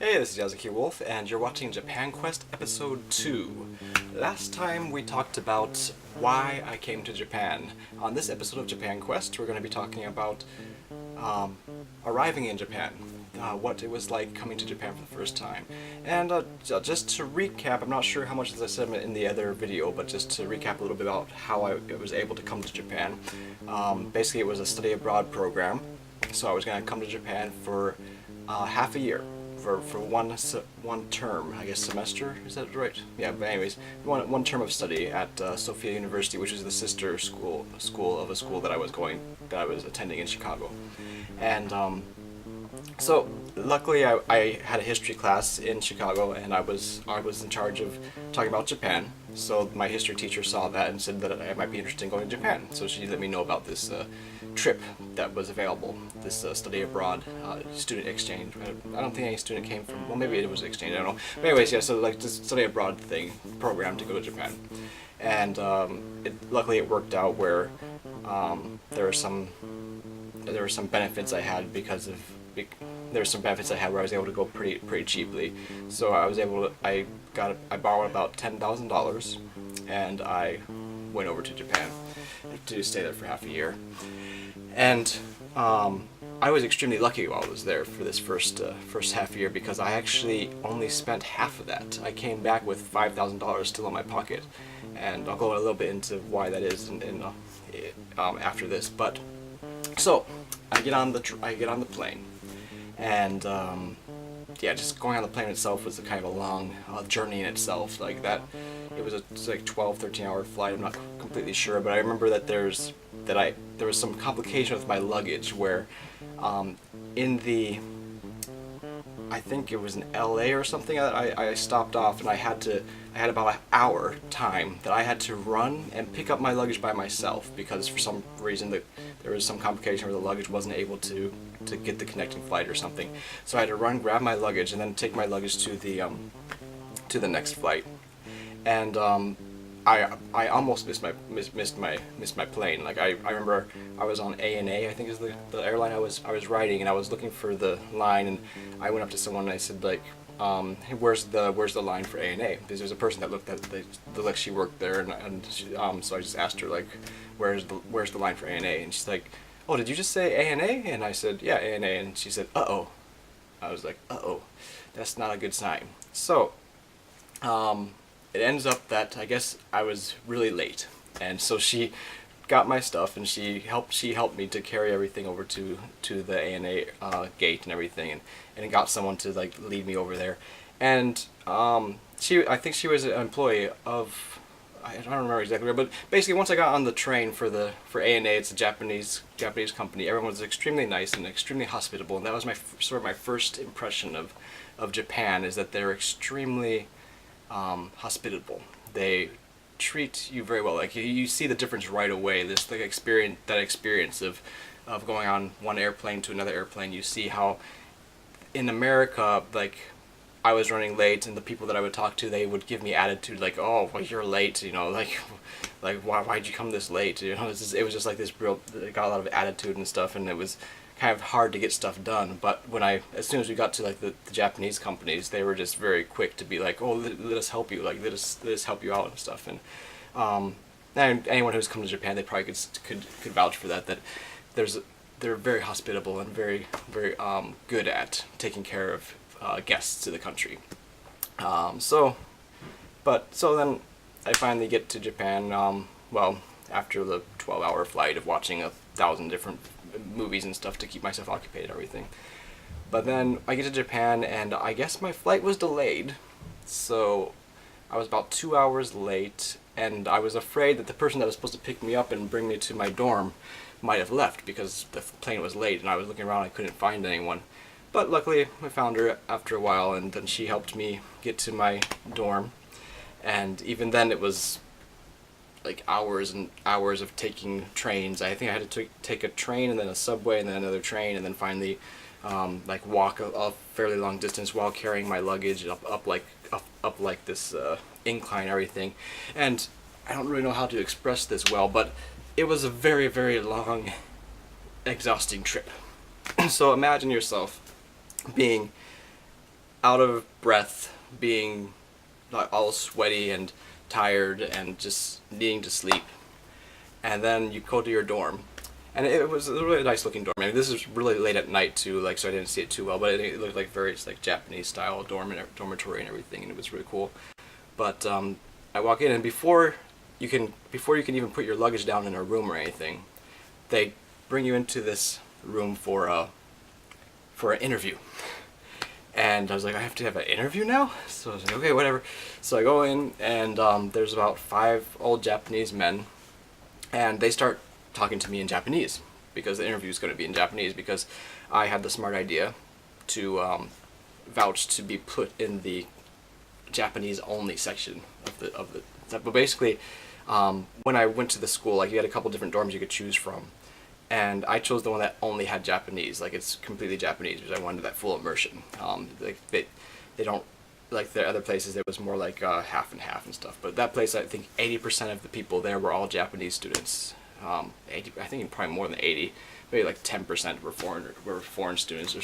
Hey, this is Yazuki Wolf, and you're watching JapanQuest Episode 2. Last time we talked about why I came to Japan. On this episode of JapanQuest, we're going to be talking about arriving in Japan, what it was like coming to Japan for the first time. And just to recap, I'm not sure how much as I said in the other video, but just to recap a little bit about how I was able to come to Japan. Basically, it was a study abroad program, so I was going to come to Japan for half a year. For one term, I guess semester, is that right? Yeah, but anyways, one term of study at Sophia University, which is the sister school of a school that I was attending in Chicago. And so luckily I had a history class in Chicago, and I was in charge of talking about Japan. So my history teacher saw that and said that I might be interested in going to Japan. So she let me know about this trip that was available, this study abroad student exchange. I don't think any student came from, well, maybe it was exchange, I don't know. But anyways, yeah, so like this study abroad program to go to Japan. And luckily it worked out where there were some benefits I had there were some benefits I had where I was able to go pretty cheaply. So I borrowed about $10,000, and I went over to Japan to stay there for half a year. And I was extremely lucky while I was there for this first half year, because I actually only spent half of that. I came back with $5,000 still in my pocket, and I'll go a little bit into why that is after this. But so I get on the plane, and yeah, just going on the plane itself was a kind of a long journey in itself. Like that, it was like 12-13 hour flight. I'm not completely sure, but I remember that there was some complication with my luggage where I think it was in LA or something, I stopped off, and I had about an hour time that I had to run and pick up my luggage by myself, because for some reason there was some complication where the luggage wasn't able to get the connecting flight or something. So I had to run, grab my luggage, and then take my luggage to the next flight. And I almost missed my plane. Like I remember I was on ANA, I think is the airline I was riding, and I was looking for the line, and I went up to someone and I said, like, hey, where's the line for ANA? Because there's a person that looked like she worked there, and so I just asked her, like, where's the line for ANA? And she's like, oh, did you just say ANA? And I said, yeah, ANA. And she said, uh-oh. I was like, uh-oh, that's not a good sign. So it ends up that I guess I was really late, and so she got my stuff, and she helped me to carry everything over to the ANA gate and everything, and got someone to like lead me over there. And I think she was an employee of, I don't remember exactly, but basically once I got on the train for ANA, it's a Japanese company. Everyone was extremely nice and extremely hospitable, and that was my first impression of Japan, is that they're extremely hospitable. They treat you very well. Like you see the difference right away. This like experience of going on one airplane to another airplane. You see how in America, like, I was running late, and the people that I would talk to, they would give me attitude like, oh, well, you're late, you know, like why'd you come this late, you know. It was just like this real, it got a lot of attitude and stuff, and it was kind of hard to get stuff done. But as soon as we got to like the Japanese companies, they were just very quick to be like, oh, let us help you, like let us help you out and stuff. And anyone who's come to Japan, they probably could vouch for that they're very hospitable and very good at taking care of guests to the country. So then I finally get to Japan, well, after the 12-hour flight of watching 1,000 different movies and stuff to keep myself occupied and everything. But then I get to Japan, and I guess my flight was delayed, so I was about 2 hours late, and I was afraid that the person that was supposed to pick me up and bring me to my dorm might have left, because the plane was late, and I was looking around, I couldn't find anyone. But luckily I found her after a while, and then she helped me get to my dorm. And even then it was like hours and hours of taking trains. I think I had to take a train, and then a subway, and then another train, and then finally like walk a fairly long distance while carrying my luggage up like this incline and everything. And I don't really know how to express this well, but it was a very, very long, exhausting trip. So imagine yourself being out of breath, being like all sweaty and tired and just needing to sleep. And then you go to your dorm, and it was a really nice looking dorm. I mean, this is really late at night too, like, so I didn't see it too well, but it looked like very like Japanese style dormitory and everything, and it was really cool. But I walk in, and before you can even put your luggage down in a room or anything, they bring you into this room for an interview. And I was like, I have to have an interview now? So I was like, okay, whatever. So I go in, and there's about 5 old Japanese men, and they start talking to me in Japanese, because the interview is going to be in Japanese, because I had the smart idea to vouch to be put in the Japanese only section of the. But basically, when I went to the school, like, you had a couple different dorms you could choose from, and I chose the one that only had Japanese, like, it's completely Japanese, because I wanted that full immersion. Like, they don't, like the other places, it was more like half and half and stuff. But that place, I think 80% of the people there were all Japanese students. 80, I think probably more than 80, maybe like 10% were foreign students or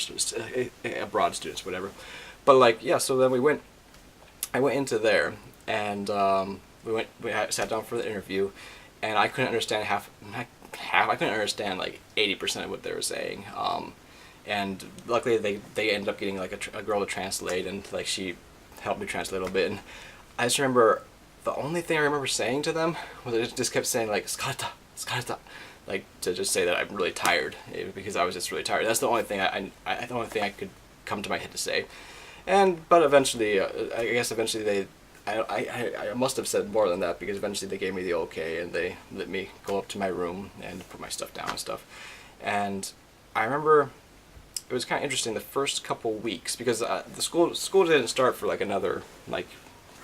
abroad students, whatever. But like, yeah, so then I went into there, and we sat down for the interview, and I couldn't understand I couldn't understand like 80% of what they were saying. And luckily they ended up getting like a girl to translate, and like she helped me translate a little bit. And I just remember the only thing I remember saying to them was I just kept saying like "Skarata, skarata," like to just say that I'm really tired, because I was just really tired. That's the only thing the only thing I could come to my head to say. But eventually, I guess eventually I must have said more than that, because eventually they gave me the okay, and they let me go up to my room and put my stuff down and stuff. And I remember it was kind of interesting the first couple weeks, because the school didn't start for like another like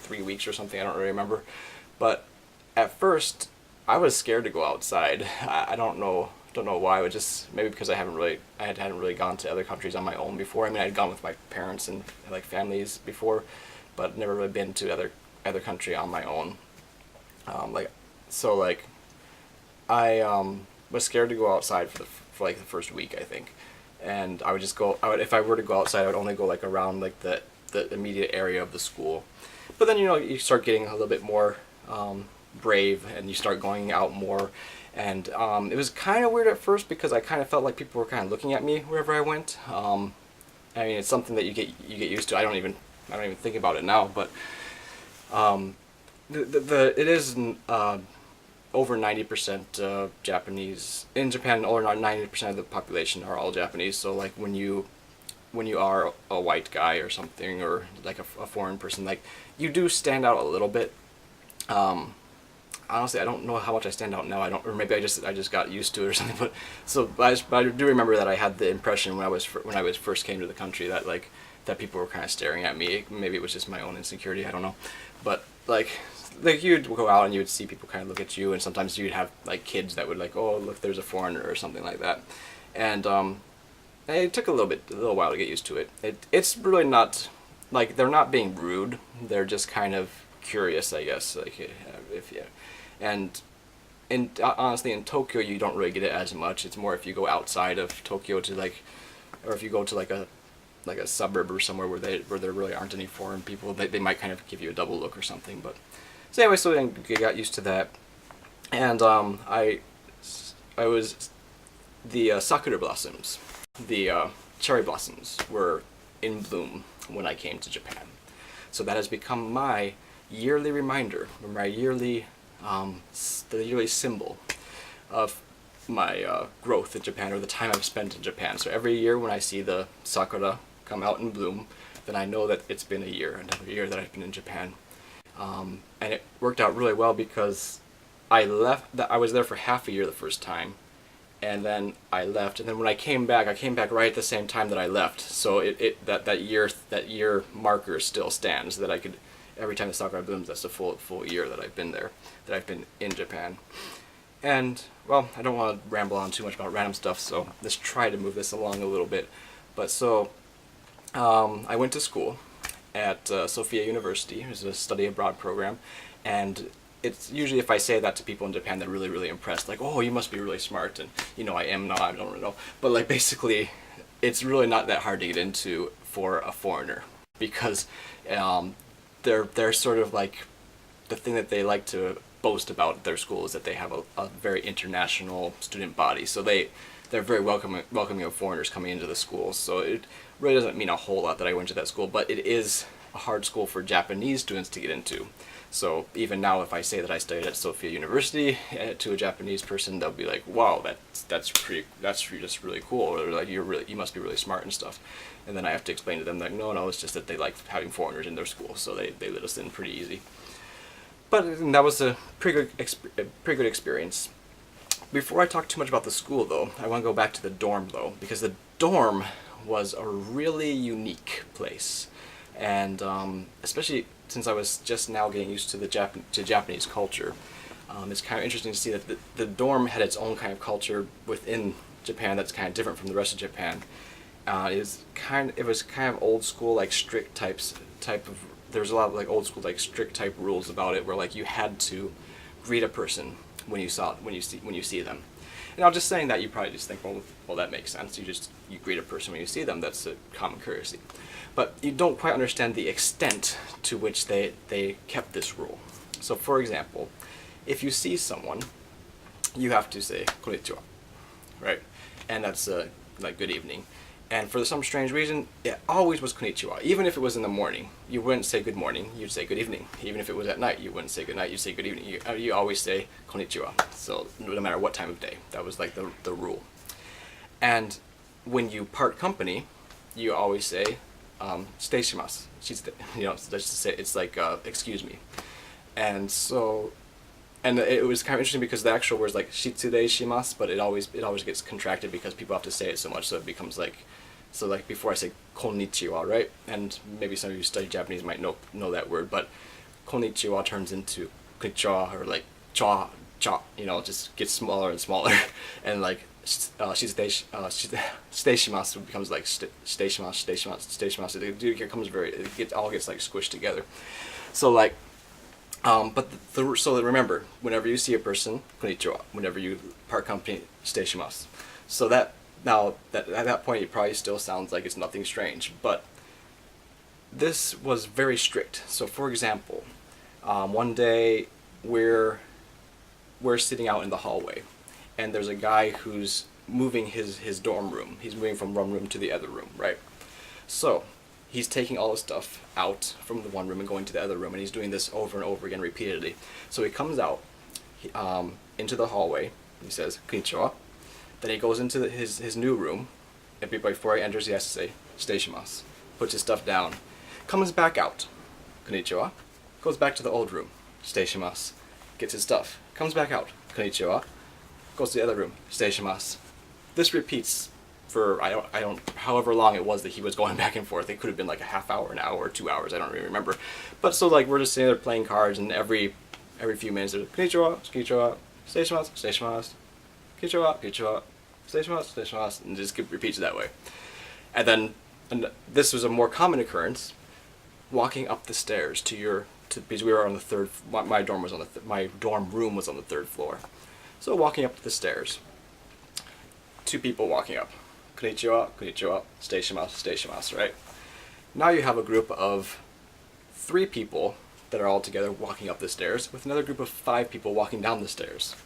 3 weeks or something. I don't really remember, but at first I was scared to go outside. I don't know why. It was just maybe because I hadn't really gone to other countries on my own before. I mean, I'd gone with my parents and like families before, but never really been to other country on my own. I was scared to go outside for like the first week, I think. And I would just go. If I were to go outside, I would only go like around like the immediate area of the school. But then you start getting a little bit more brave, and you start going out more. And it was kind of weird at first, because I kind of felt like people were kind of looking at me wherever I went. I mean, it's something that you get used to. I don't even think about it now, but it is over 90% Japanese in Japan. Over 90% of the population are all Japanese. So like when you are a white guy or something, or like a foreign person, like, you do stand out a little bit. Honestly, I don't know how much I stand out now. Or maybe I just got used to it or something. But I do remember that I had the impression when I was first came to the country that people were kind of staring at me. Maybe it was just my own insecurity. I don't know. But like you'd go out and you would see people kind of look at you, and sometimes you'd have like kids that would like, oh, look, there's a foreigner or something like that. And it took a little while to get used to it. It's really not like they're not being rude. They're just kind of curious, I guess. Like and honestly, in Tokyo, you don't really get it as much. It's more if you go outside of Tokyo to or if you go to like a suburb or somewhere where there really aren't any foreign people, they might kind of give you a double look or something. But so anyway, so then I got used to that, and I was the sakura blossoms, the cherry blossoms were in bloom when I came to Japan. So that has become my yearly reminder, or my yearly the yearly symbol of my growth in Japan, or the time I've spent in Japan. So every year when I see the sakura come out in bloom, then I know that it's been another year that I've been in Japan. And it worked out really well, because I was there for half a year the first time, and then I left, and then when I came back right at the same time that I left. So that year marker still stands, that I could, every time the sakura blooms, that's the full year that I've been there, that I've been in Japan. And, well, I don't want to ramble on too much about random stuff, so let's try to move this along a little bit. But so, I went to school at Sophia University. It was a study abroad program, and it's usually, if I say that to people in Japan, they're really, really impressed. Like, oh, you must be really smart, and, I am not, I don't really know. But, like, basically, it's really not that hard to get into for a foreigner. because they're sort of like the thing that they like to boast about their school is that they have a very international student body. So they're very welcoming of foreigners coming into the school. So it really doesn't mean a whole lot that I went to that school, but it is a hard school for Japanese students to get into. So even now, if I say that I studied at Sophia University to a Japanese person, they'll be like, "Wow, that's just really cool," or like, you must be really smart and stuff." And then I have to explain to them that no, it's just that they like having foreigners in their school, so they let us in pretty easy. But that was a pretty good experience. Before I talk too much about the school, though, I want to go back to the dorm, though, because the dorm was a really unique place, and especially since I was just now getting used to the Japanese culture, it's kind of interesting to see that the dorm had its own kind of culture within Japan that's kind of different from the rest of Japan. It was kind of old school, like strict type of. There's a lot of like old school, like strict type rules about it, where like you had to greet a person when you see them. And now just saying that, you probably just think, well, that makes sense. You greet a person when you see them. That's a common courtesy. But you don't quite understand the extent to which they kept this rule. So, for example, if you see someone, you have to say konnichiwa, right? And that's like good evening. And for some strange reason, it always was konnichiwa. Even if it was in the morning, you wouldn't say good morning, you'd say good evening. Even if it was at night, you wouldn't say good night, you'd say good evening. You always say konnichiwa. So no matter what time of day, that was like the rule. And when you part company, you always say "shite shimasu." Let's just say it's like excuse me. And so, and it was kind of interesting because the actual word is like "shitsurei shimasu," but it always gets contracted because people have to say it so much, so it becomes like. So like before I say konnichiwa, right? And maybe some of you study Japanese might know that word, but konnichiwa turns into konnichiwa, or like cha, it just gets smaller and smaller. And like shitei shimasu becomes like shitei shimasu. It all gets like squished together. So like, so remember, whenever you see a person, konnichiwa. Whenever you part company, shitei shimasu. So that. Now, at that point, it probably still sounds like it's nothing strange, but this was very strict. So, for example, one day we're sitting out in the hallway, and there's a guy who's moving his dorm room. He's moving from one room to the other room, right? So, he's taking all his stuff out from the one room and going to the other room, and he's doing this over and over again repeatedly. So he comes out into the hallway, he says, "Konnichiwa." Then he goes into his new room, and before he enters, he has to say, "shitei shimasu," puts his stuff down, comes back out, "konnichiwa," goes back to the old room, "shitei shimasu," gets his stuff, comes back out, "konnichiwa," goes to the other room, "shitei shimasu." This repeats for, I don't, however long it was that he was going back and forth. It could have been like a half hour, an hour, or 2 hours, I don't really remember. But so like, we're just sitting there playing cards, and every few minutes, there's, "konnichiwa, konnichiwa, shitei shimasu, shitei shimasu. Konnichiwa, konnichiwa, shitei shimasu, shitei shimasu," and just repeats that way. And then, this was a more common occurrence, walking up the stairs because we were on the third. My dorm room was on the third floor. So walking up the stairs, 2 people walking up, "konnichiwa, konnichiwa, shitei shimasu, shitei shimasu," right? Now you have a group of 3 people that are all together walking up the stairs, with another group of 5 people walking down the stairs.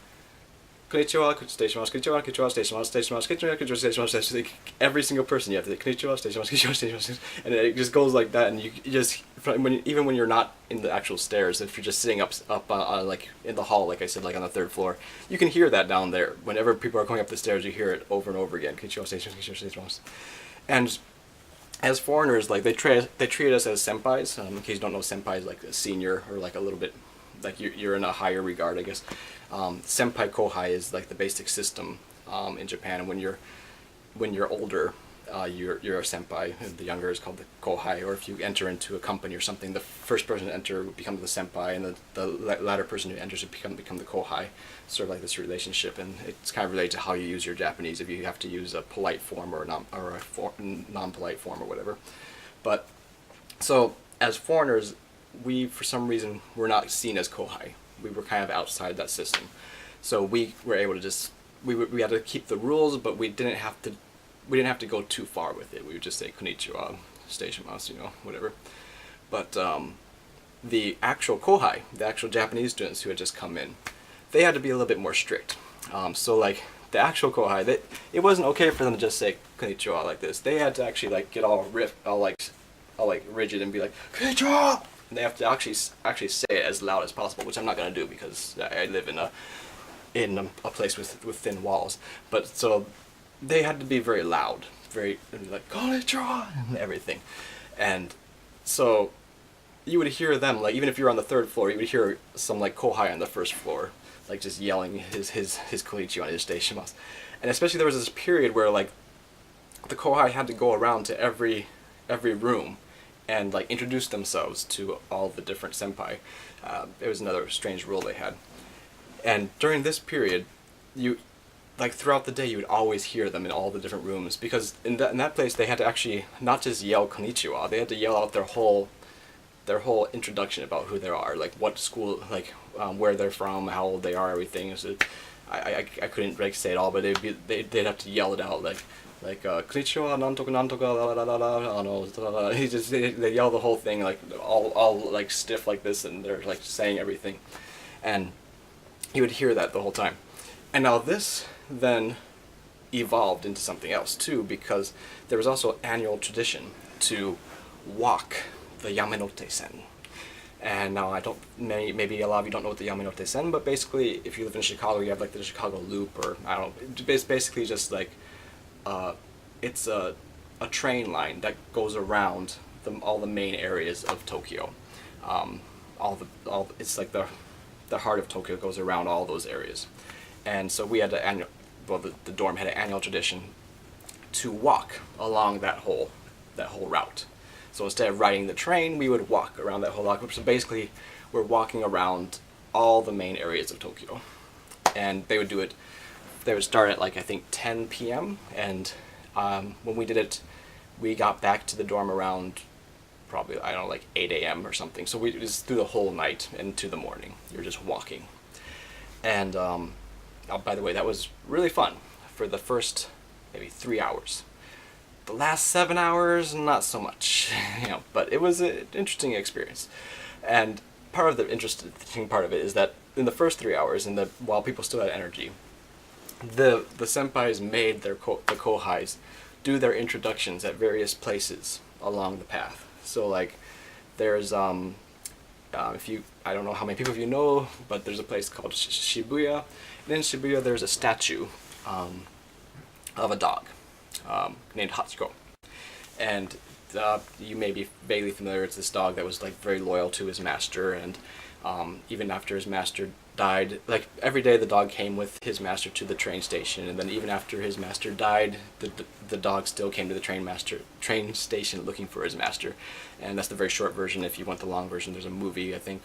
"Konnichiwa, shitei shimasu, konnichiwa, konnichiwa, shitei shimasu, shitei shimasu, konnichiwa, konnichiwa, shitei shimasu, shitei shimasu." Every single person you have to say "konnichiwa, shitei shimasu, konnichiwa, shitei shimasu," and it just goes like that. And you just, even when you're not in the actual stairs, if you're just sitting up like in the hall, like I said, like on the 3rd floor, you can hear that down there. Whenever people are going up the stairs, you hear it over and over again. "Konnichiwa, shitei shimasu, konnichiwa, shitei shimasu." And as foreigners, like they treat us as senpais. In case you don't know, senpai is like a senior, or like a little bit, like you're in a higher regard, I guess. Senpai kohai is like the basic system in Japan, and when you're older, you're a senpai, and the younger is called the kohai. Or if you enter into a company or something, the first person to enter becomes the senpai, and the latter person who enters would become the kohai. Sort of like this relationship, and it's kind of related to how you use your Japanese, if you have to use a polite form or a non-polite form or whatever. But so as foreigners, we for some reason were not seen as kohai. We were kind of outside that system, so we were able to just we had to keep the rules, but we didn't have to go too far with it. We would just say "konnichiwa," Station whatever. But the actual kohai, the actual Japanese students who had just come in, they had to be a little bit more strict. So like the actual kohai, it wasn't okay for them to just say konnichiwa like this. They had to actually like get all rigid and be like konnichiwa. And they have to actually say it as loud as possible, which I'm not gonna do because I live in a place with thin walls. But so they had to be very loud, very like konnichiwa and everything. And so you would hear them, like, even if you were on the third floor, you would hear some like kohai on the first floor, like just yelling his konnichiwa and his deishimasu. And especially there was this period where like the kohai had to go around to every room and like introduce themselves to all the different senpai. It was another strange rule they had. And during this period, you, like throughout the day, you would always hear them in all the different rooms, because in that place they had to actually not just yell konnichiwa, they had to yell out their whole introduction about who they are, like what school, like where they're from, how old they are, everything. So I couldn't like say it all, but they'd have to yell it out like konnichiwa nantoka nantoka la la la la la. They yell the whole thing like all like stiff like this, and they're like saying everything, and you would hear that the whole time. And now this then evolved into something else too, because there was also annual tradition to walk the Yamanote-sen. And now maybe a lot of you don't know what the Yamanote-sen, but basically if you live in Chicago, you have like the Chicago Loop, or I don't know, it's basically just like it's a train line that goes around all the main areas of Tokyo. It's like the heart of Tokyo goes around all those areas. And so we had the dorm had an annual tradition to walk along that whole route. So instead of riding the train, we would walk around that whole route. So basically, we're walking around all the main areas of Tokyo. And they would do it, they would start at like I think 10 p.m. and when we did it, we got back to the dorm around probably, I don't know, like 8 a.m. or something. So it was through the whole night and to the morning. You're just walking. And oh, by the way, that was really fun for the first maybe 3 hours. The last 7 hours, not so much, but it was an interesting experience. And part of the interesting part of it is that in the first 3 hours, while people still had energy, the senpais made the kohais do their introductions at various places along the path. So like, there's I don't know how many people of you know, but there's a place called Shibuya. And in Shibuya there's a statue of a dog named Hachiko. And you may be vaguely familiar, it's this dog that was like very loyal to his master, and even after his master died, like every day the dog came with his master to the train station, and then even after his master died, the dog still came to the train station looking for his master. And that's the very short version. If you want the long version, there's a movie I think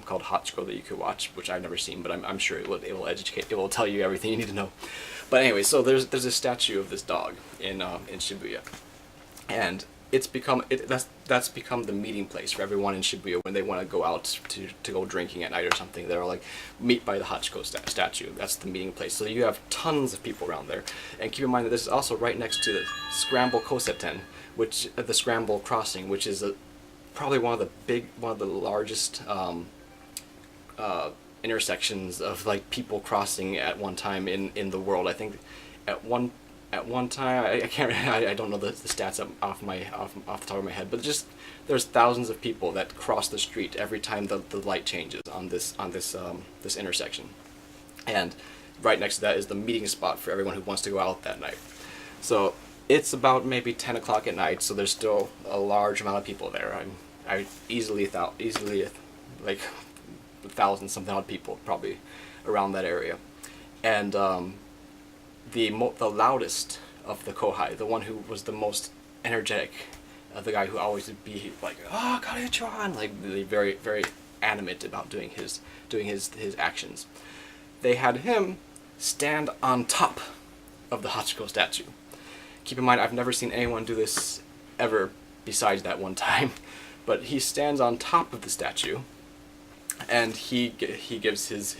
called Hachiko that you could watch, which I've never seen, but I'm sure it will tell you everything you need to know. But anyway, so there's a statue of this dog in Shibuya, and that's become the meeting place for everyone in Shibuya when they want to go out to go drinking at night or something. They're like, meet by the Hachiko statue. That's the meeting place. So you have tons of people around there. And keep in mind that this is also right next to the Scramble Koseten, the Scramble Crossing, which is probably one of the largest intersections of like people crossing at one time in the world. I think at one time, I don't know the stats off the top of my head, but just there's thousands of people that cross the street every time the light changes on this intersection. And right next to that is the meeting spot for everyone who wants to go out that night. So it's about maybe 10 o'clock at night, so there's still a large amount of people there. I easily like 1,000 something odd people probably around that area. And the loudest of the kohai, the one who was the most energetic, the guy who always would be like, "Oh, konnichiwa," like really very, very animate about doing his actions. They had him stand on top of the Hachiko statue. Keep in mind, I've never seen anyone do this ever besides that one time, but he stands on top of the statue, and he gives his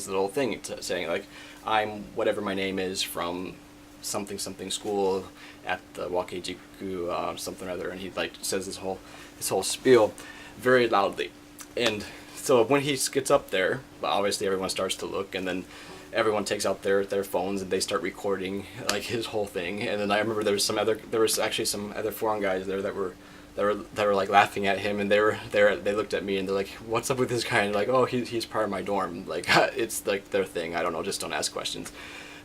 little thing saying like, I'm whatever my name is from something something school at the Wakejiku something or other, and he like says this whole spiel very loudly. And so when he gets up there, obviously everyone starts to look, and then everyone takes out their phones and they start recording like his whole thing. And then I remember there was actually some other foreign guys there that were like laughing at him, and they looked at me and they're like, "What's up with this guy?" And like, "Oh, he's part of my dorm." Like it's like their thing. I don't know. Just don't ask questions.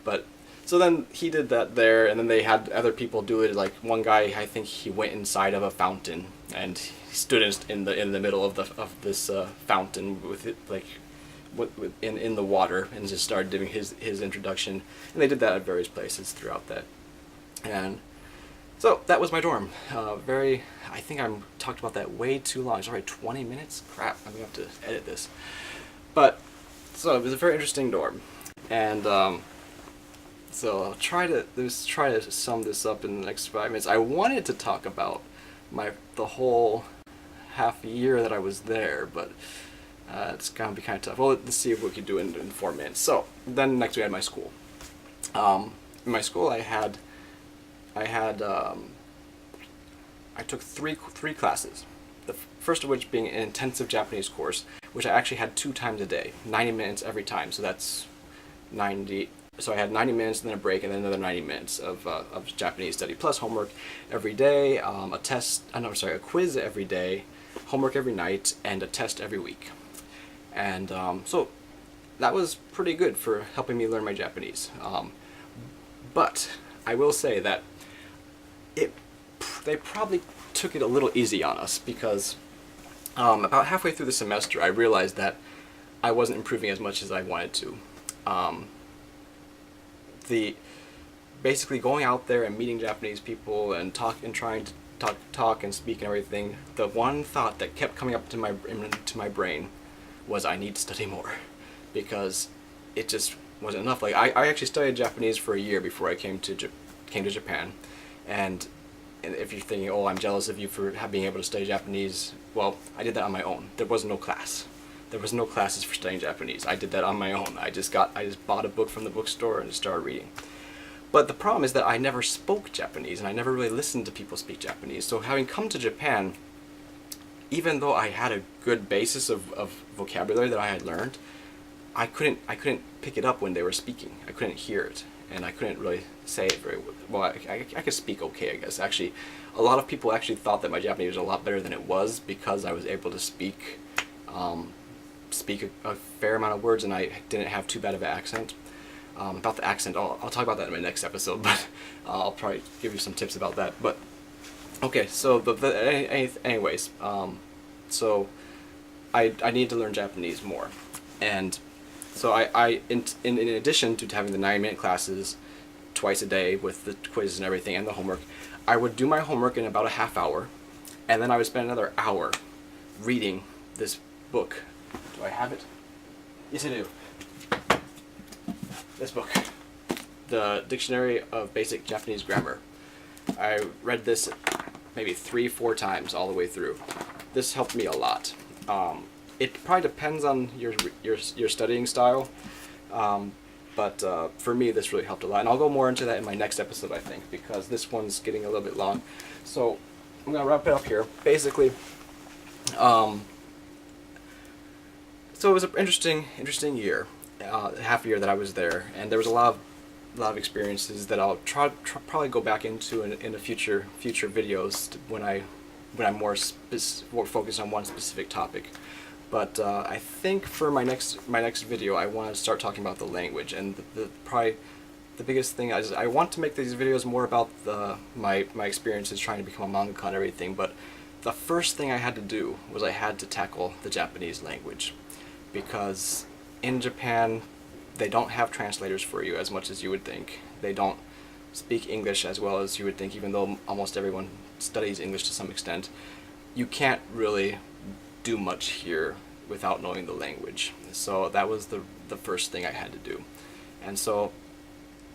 But so then he did that there, and then they had other people do it. Like one guy, I think he went inside of a fountain and he stood in the middle of this fountain with it like in the water, and just started doing his introduction. And they did that at various places throughout that. And so that was my dorm. I think I'm talked about that way too long. It's already 20 minutes. Crap, I'm gonna have to edit this. But so it was a very interesting dorm, and so I'll try to sum this up in the next 5 minutes. I wanted to talk about the whole half year that I was there, but it's gonna be kind of tough. Well, let's see if we can do it in 4 minutes. So then next we had my school. In my school, I took three classes. The first of which being an intensive Japanese course, which I actually had 2 times a day, 90 minutes every time. So that's 90. So I had 90 minutes, and then a break, and then another 90 minutes of Japanese study, plus homework every day, a quiz every day, homework every night, and a test every week. And so that was pretty good for helping me learn my Japanese. But I will say that they probably took it a little easy on us, because about halfway through the semester I realized that I wasn't improving as much as I wanted to. Basically going out there and meeting Japanese people and trying to talk and speak and everything, the one thought that kept coming up to my brain was I need to study more, because it just wasn't enough. Like I actually studied Japanese for a year before I came to Japan, and if you're thinking, oh, I'm jealous of you for being able to study Japanese, well, I did that on my own. There was no class. There was no classes for studying Japanese. I did that on my own. I just bought a book from the bookstore and just started reading. But the problem is that I never spoke Japanese, and I never really listened to people speak Japanese. So having come to Japan, even though I had a good basis of vocabulary that I had learned, I couldn't pick it up when they were speaking. I couldn't hear it, and I couldn't really say it very well. I could speak okay, I guess. Actually, a lot of people actually thought that my Japanese was a lot better than it was, because I was able to speak a fair amount of words, and I didn't have too bad of an accent. About the accent, I'll talk about that in my next episode, but I'll probably give you some tips about that. But okay, so anyways, so I need to learn Japanese more, and so in addition to having the 90-minute classes twice a day with the quizzes and everything and the homework, I would do my homework in about a half hour, and then I would spend another hour reading this book. Do I have it? Yes, I do. This book, the Dictionary of Basic Japanese Grammar. I read this maybe 3-4 times all the way through. This helped me a lot. It probably depends on your studying style, but for me this really helped a lot. And I'll go more into that in my next episode, I think, because this one's getting a little bit long. So I'm gonna wrap it up here. Basically, so it was an interesting year. Half a year that I was there, and there was a lot of experiences that I'll probably go back into in the future videos when I'm more focused on one specific topic. But I think for my next video, I want to start talking about the language, and probably the biggest thing is I want to make these videos more about my experiences trying to become a mangaka and everything. But the first thing I had to do was I had to tackle the Japanese language, because in Japan, they don't have translators for you as much as you would think. They don't speak English as well as you would think, even though almost everyone studies English to some extent. You can't really do much here without knowing the language. So that was the first thing I had to do. And so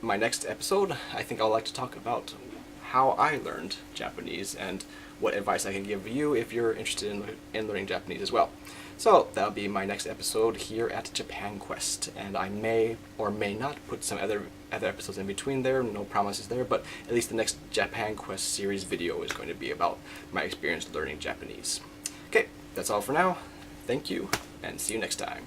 my next episode, I think I'd like to talk about how I learned Japanese and what advice I can give you if you're interested in learning Japanese as well. So that'll be my next episode here at JapanQuest, and I may or may not put some other episodes in between there, no promises there, but at least the next JapanQuest series video is going to be about my experience learning Japanese. Okay, that's all for now. Thank you, and see you next time.